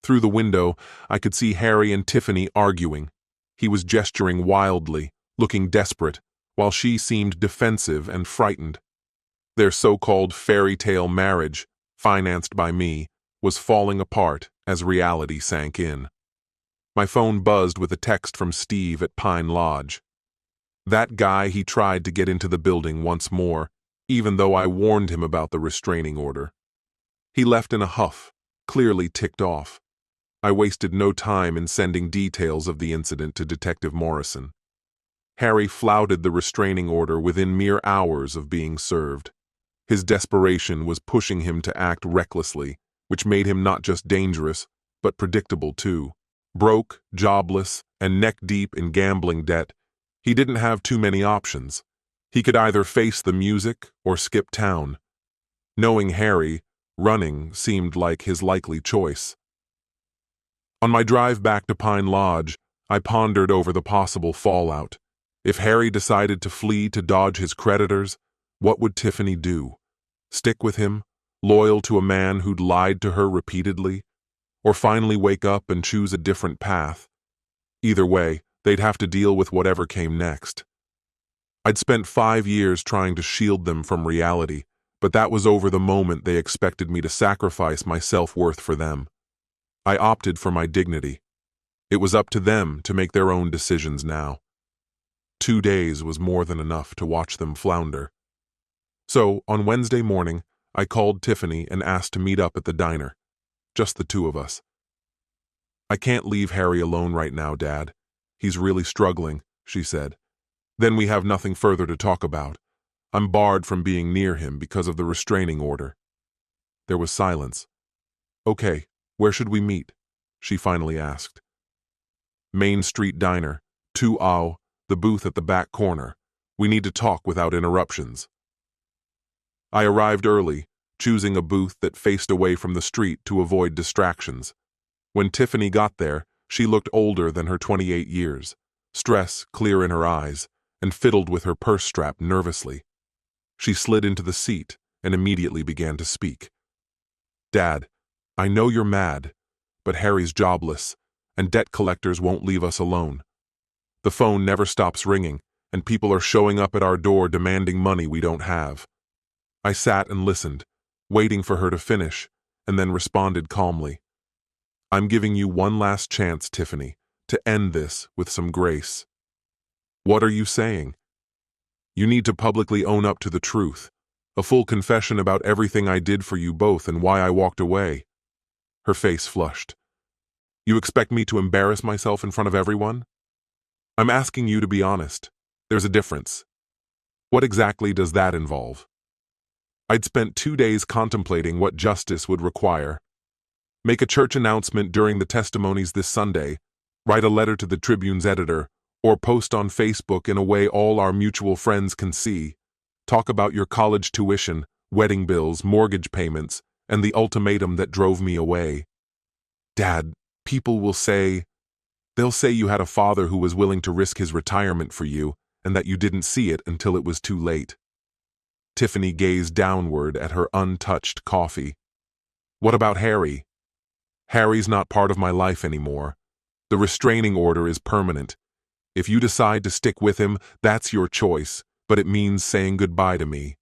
Through the window, I could see Harry and Tiffany arguing. He was gesturing wildly, looking desperate, while she seemed defensive and frightened. Their so-called fairy tale marriage, financed by me, was falling apart as reality sank in. My phone buzzed with a text from Steve at Pine Lodge. That guy, he tried to get into the building once more, even though I warned him about the restraining order. He left in a huff, clearly ticked off. I wasted no time in sending details of the incident to Detective Morrison. Harry flouted the restraining order within mere hours of being served. His desperation was pushing him to act recklessly, which made him not just dangerous, but predictable too. Broke, jobless, and neck-deep in gambling debt, he didn't have too many options. He could either face the music or skip town. Knowing Harry, running seemed like his likely choice. On my drive back to Pine Lodge, I pondered over the possible fallout. If Harry decided to flee to dodge his creditors, what would Tiffany do? Stick with him, loyal to a man who'd lied to her repeatedly? Or finally wake up and choose a different path? Either way, they'd have to deal with whatever came next. I'd spent 5 years trying to shield them from reality, but that was over the moment they expected me to sacrifice my self-worth for them. I opted for my dignity. It was up to them to make their own decisions now. 2 days was more than enough to watch them flounder. So, on Wednesday morning, I called Tiffany and asked to meet up at the diner. Just the two of us. "I can't leave Harry alone right now, Dad. He's really struggling," she said. "Then we have nothing further to talk about. I'm barred from being near him because of the restraining order." There was silence. "Okay, where should we meet?" she finally asked. "Main Street Diner, 2A, the booth at the back corner. We need to talk without interruptions." I arrived early, choosing a booth that faced away from the street to avoid distractions. When Tiffany got there, she looked older than her 28 years, stress clear in her eyes, and fiddled with her purse strap nervously. She slid into the seat and immediately began to speak. "Dad, I know you're mad, but Harry's jobless, and debt collectors won't leave us alone. The phone never stops ringing, and people are showing up at our door demanding money we don't have." I sat and listened, waiting for her to finish, and then responded calmly. "I'm giving you one last chance, Tiffany, to end this with some grace." "What are you saying?" "You need to publicly own up to the truth, a full confession about everything I did for you both and why I walked away." Her face flushed. "You expect me to embarrass myself in front of everyone?" "I'm asking you to be honest. There's a difference." "What exactly does that involve?" I'd spent 2 days contemplating what justice would require. Make a church announcement during the testimonies this Sunday, write a letter to the Tribune's editor, or post on Facebook in a way all our mutual friends can see. Talk about your college tuition, wedding bills, mortgage payments, and the ultimatum that drove me away. "Dad, people will say..." "They'll say you had a father who was willing to risk his retirement for you, and that you didn't see it until it was too late." Tiffany gazed downward at her untouched coffee. "What about Harry?" "Harry's not part of my life anymore. The restraining order is permanent. If you decide to stick with him, that's your choice, but it means saying goodbye to me.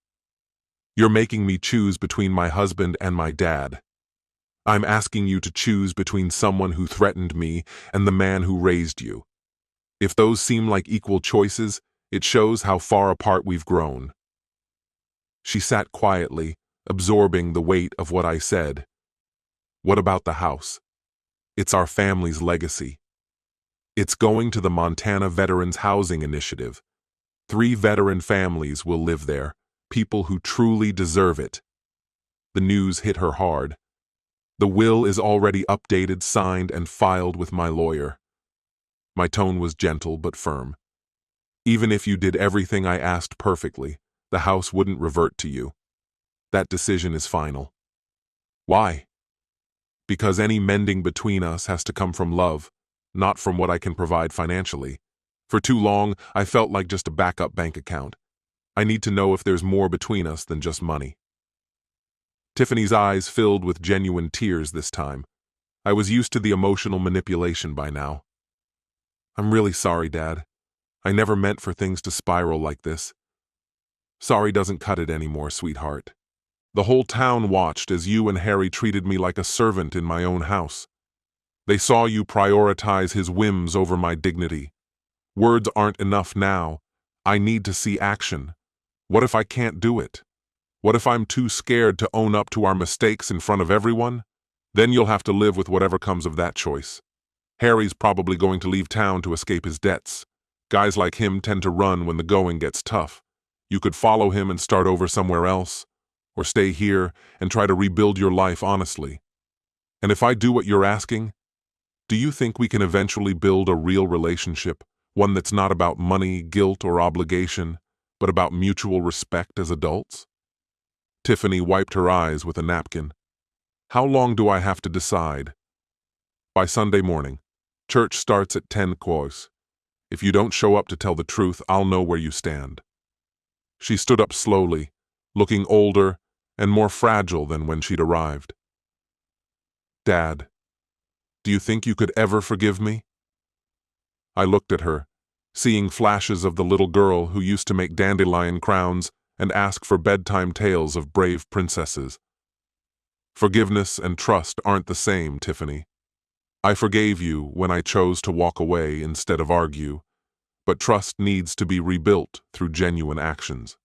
You're making me choose between my husband and my dad. I'm asking you to choose between someone who threatened me and the man who raised you. If those seem like equal choices, it shows how far apart we've grown." She sat quietly, absorbing the weight of what I said. "What about the house? It's our family's legacy. It's going to the Montana Veterans Housing Initiative. 3 veteran families will live there, people who truly deserve it." The news hit her hard. "The will is already updated, signed, and filed with my lawyer." My tone was gentle but firm. "Even if you did everything I asked perfectly, the house wouldn't revert to you. That decision is final." "Why?" "Because any mending between us has to come from love, not from what I can provide financially. For too long, I felt like just a backup bank account. I need to know if there's more between us than just money." Tiffany's eyes filled with genuine tears this time. I was used to the emotional manipulation by now. "I'm really sorry, Dad. I never meant for things to spiral like this." "Sorry doesn't cut it anymore, sweetheart. The whole town watched as you and Harry treated me like a servant in my own house. They saw you prioritize his whims over my dignity. Words aren't enough now. I need to see action. What if I can't do it? What if I'm too scared to own up to our mistakes in front of everyone? Then you'll have to live with whatever comes of that choice. Harry's probably going to leave town to escape his debts. Guys like him tend to run when the going gets tough. You could follow him and start over somewhere else, or stay here and try to rebuild your life honestly. And if I do what you're asking, do you think we can eventually build a real relationship, one that's not about money, guilt, or obligation, but about mutual respect as adults?" Tiffany wiped her eyes with a napkin. "How long do I have to decide?" "By Sunday morning. Church starts at 10 course. If you don't show up to tell the truth, I'll know where you stand." She stood up slowly, looking older and more fragile than when she'd arrived. "Dad, do you think you could ever forgive me?" I looked at her, seeing flashes of the little girl who used to make dandelion crowns and ask for bedtime tales of brave princesses. "Forgiveness and trust aren't the same, Tiffany. I forgave you when I chose to walk away instead of argue, but trust needs to be rebuilt through genuine actions."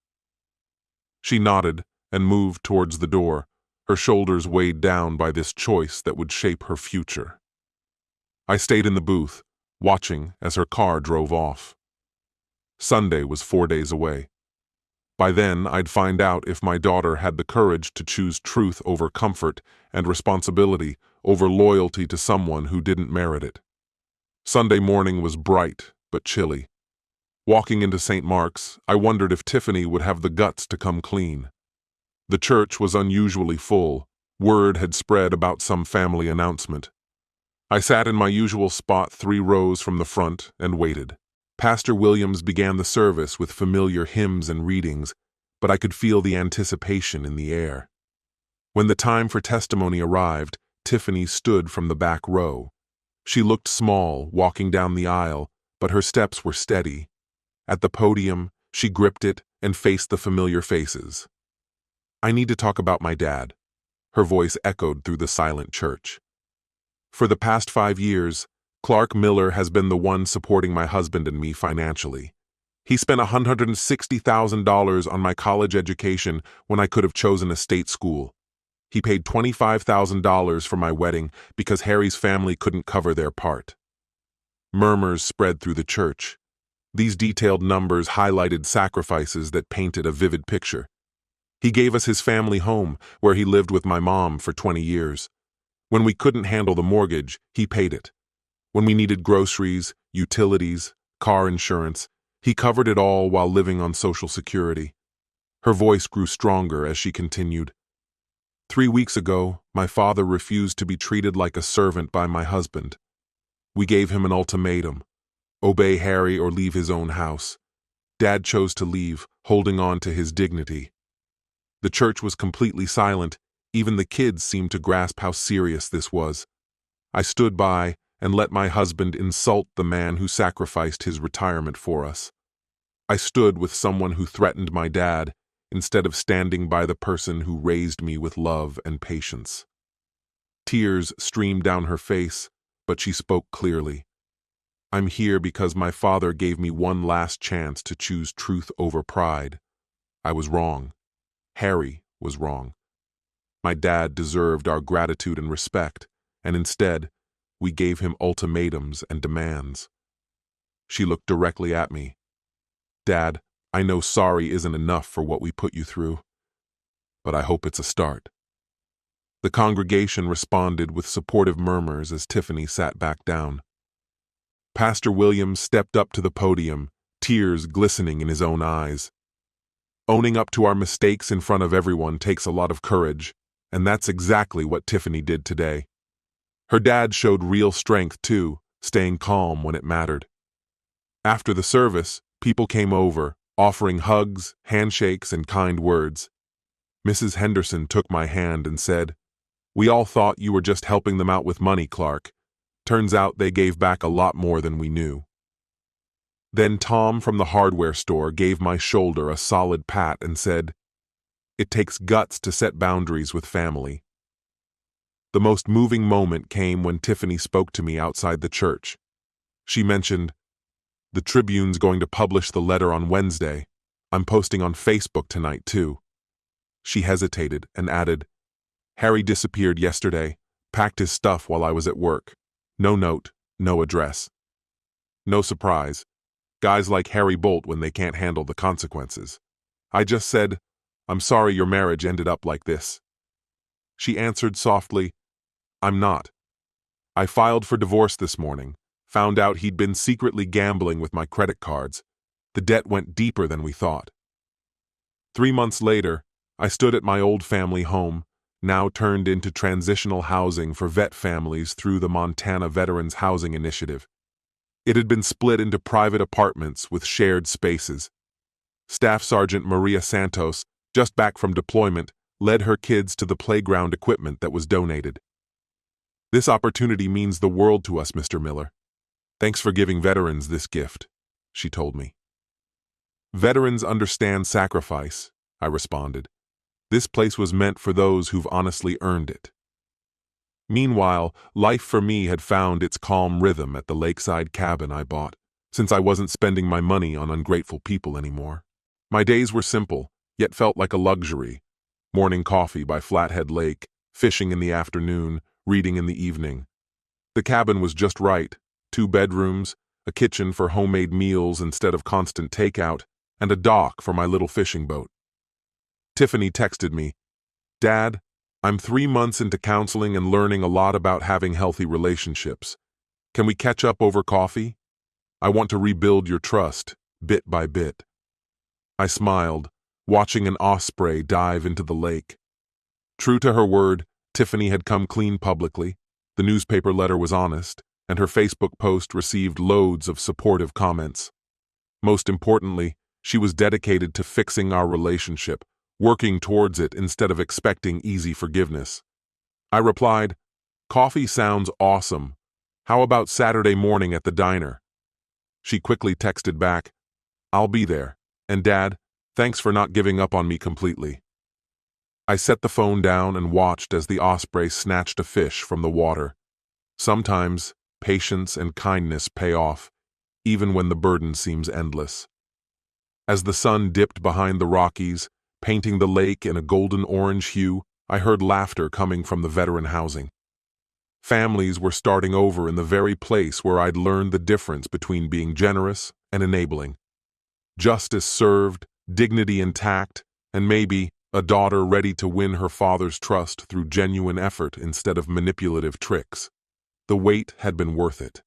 She nodded and moved towards the door, her shoulders weighed down by this choice that would shape her future. I stayed in the booth, watching as her car drove off. Sunday was 4 days away. By then, I'd find out if my daughter had the courage to choose truth over comfort and responsibility over loyalty to someone who didn't merit it. Sunday morning was bright but chilly. Walking into St. Mark's, I wondered if Tiffany would have the guts to come clean. The church was unusually full. Word had spread about some family announcement. I sat in my usual spot 3 rows from the front and waited. Pastor Williams began the service with familiar hymns and readings, but I could feel the anticipation in the air. When the time for testimony arrived, Tiffany stood from the back row. She looked small, walking down the aisle, but her steps were steady. At the podium, she gripped it and faced the familiar faces. "I need to talk about my dad." Her voice echoed through the silent church. "For the past 5 years, Clark Miller has been the one supporting my husband and me financially. He spent $160,000 on my college education when I could have chosen a state school. He paid $25,000 for my wedding because Harry's family couldn't cover their part." Murmurs spread through the church. These detailed numbers highlighted sacrifices that painted a vivid picture. He gave us his family home, where he lived with my mom for 20 years. When we couldn't handle the mortgage, he paid it. When we needed groceries, utilities, car insurance, he covered it all while living on Social Security. Her voice grew stronger as she continued. 3 weeks ago, my father refused to be treated like a servant by my husband. We gave him an ultimatum: obey Harry or leave his own house. Dad chose to leave, holding on to his dignity. The church was completely silent. Even the kids seemed to grasp how serious this was. I stood by and let my husband insult the man who sacrificed his retirement for us. I stood with someone who threatened my dad instead of standing by the person who raised me with love and patience. Tears streamed down her face, but she spoke clearly. "I'm here because my father gave me one last chance to choose truth over pride. I was wrong. Harry was wrong. My dad deserved our gratitude and respect, and instead, we gave him ultimatums and demands." She looked directly at me. "Dad, I know sorry isn't enough for what we put you through, but I hope it's a start." The congregation responded with supportive murmurs as Tiffany sat back down. Pastor Williams stepped up to the podium, tears glistening in his own eyes. "Owning up to our mistakes in front of everyone takes a lot of courage, and that's exactly what Tiffany did today." Her dad showed real strength too, staying calm when it mattered. After the service, people came over, offering hugs, handshakes, and kind words. Mrs. Henderson took my hand and said, "We all thought you were just helping them out with money, Clark. Turns out they gave back a lot more than we knew." Then Tom from the hardware store gave my shoulder a solid pat and said, "It takes guts to set boundaries with family." The most moving moment came when Tiffany spoke to me outside the church. She mentioned, "The Tribune's going to publish the letter on Wednesday. I'm posting on Facebook tonight, too." She hesitated and added, "Harry disappeared yesterday, packed his stuff while I was at work. No note, no address." No surprise. Guys like Harry bolt when they can't handle the consequences. I just said, "I'm sorry your marriage ended up like this." She answered softly, "I'm not. I filed for divorce this morning, found out he'd been secretly gambling with my credit cards. The debt went deeper than we thought." 3 months later, I stood at my old family home, now turned into transitional housing for vet families through the Montana Veterans Housing Initiative. It had been split into private apartments with shared spaces. Staff Sergeant Maria Santos, just back from deployment, led her kids to the playground equipment that was donated. "This opportunity means the world to us, Mr. Miller. Thanks for giving veterans this gift," she told me. "Veterans understand sacrifice," I responded. "This place was meant for those who've honestly earned it." Meanwhile, life for me had found its calm rhythm at the lakeside cabin I bought, since I wasn't spending my money on ungrateful people anymore. My days were simple, yet felt like a luxury. Morning coffee by Flathead Lake, fishing in the afternoon, reading in the evening. The cabin was just right: 2 bedrooms, a kitchen for homemade meals instead of constant takeout, and a dock for my little fishing boat. Tiffany texted me, "Dad, I'm 3 months into counseling and learning a lot about having healthy relationships. Can we catch up over coffee? I want to rebuild your trust, bit by bit." I smiled, watching an osprey dive into the lake. True to her word, Tiffany had come clean publicly, the newspaper letter was honest, and her Facebook post received loads of supportive comments. Most importantly, she was dedicated to fixing our relationship, working towards it instead of expecting easy forgiveness. I replied, "Coffee sounds awesome. How about Saturday morning at the diner?" She quickly texted back, "I'll be there. And Dad, thanks for not giving up on me completely." I set the phone down and watched as the osprey snatched a fish from the water. Sometimes, patience and kindness pay off, even when the burden seems endless. As the sun dipped behind the Rockies, painting the lake in a golden-orange hue, I heard laughter coming from the veteran housing. Families were starting over in the very place where I'd learned the difference between being generous and enabling. Justice served, dignity intact, and maybe a daughter ready to win her father's trust through genuine effort instead of manipulative tricks. The wait had been worth it.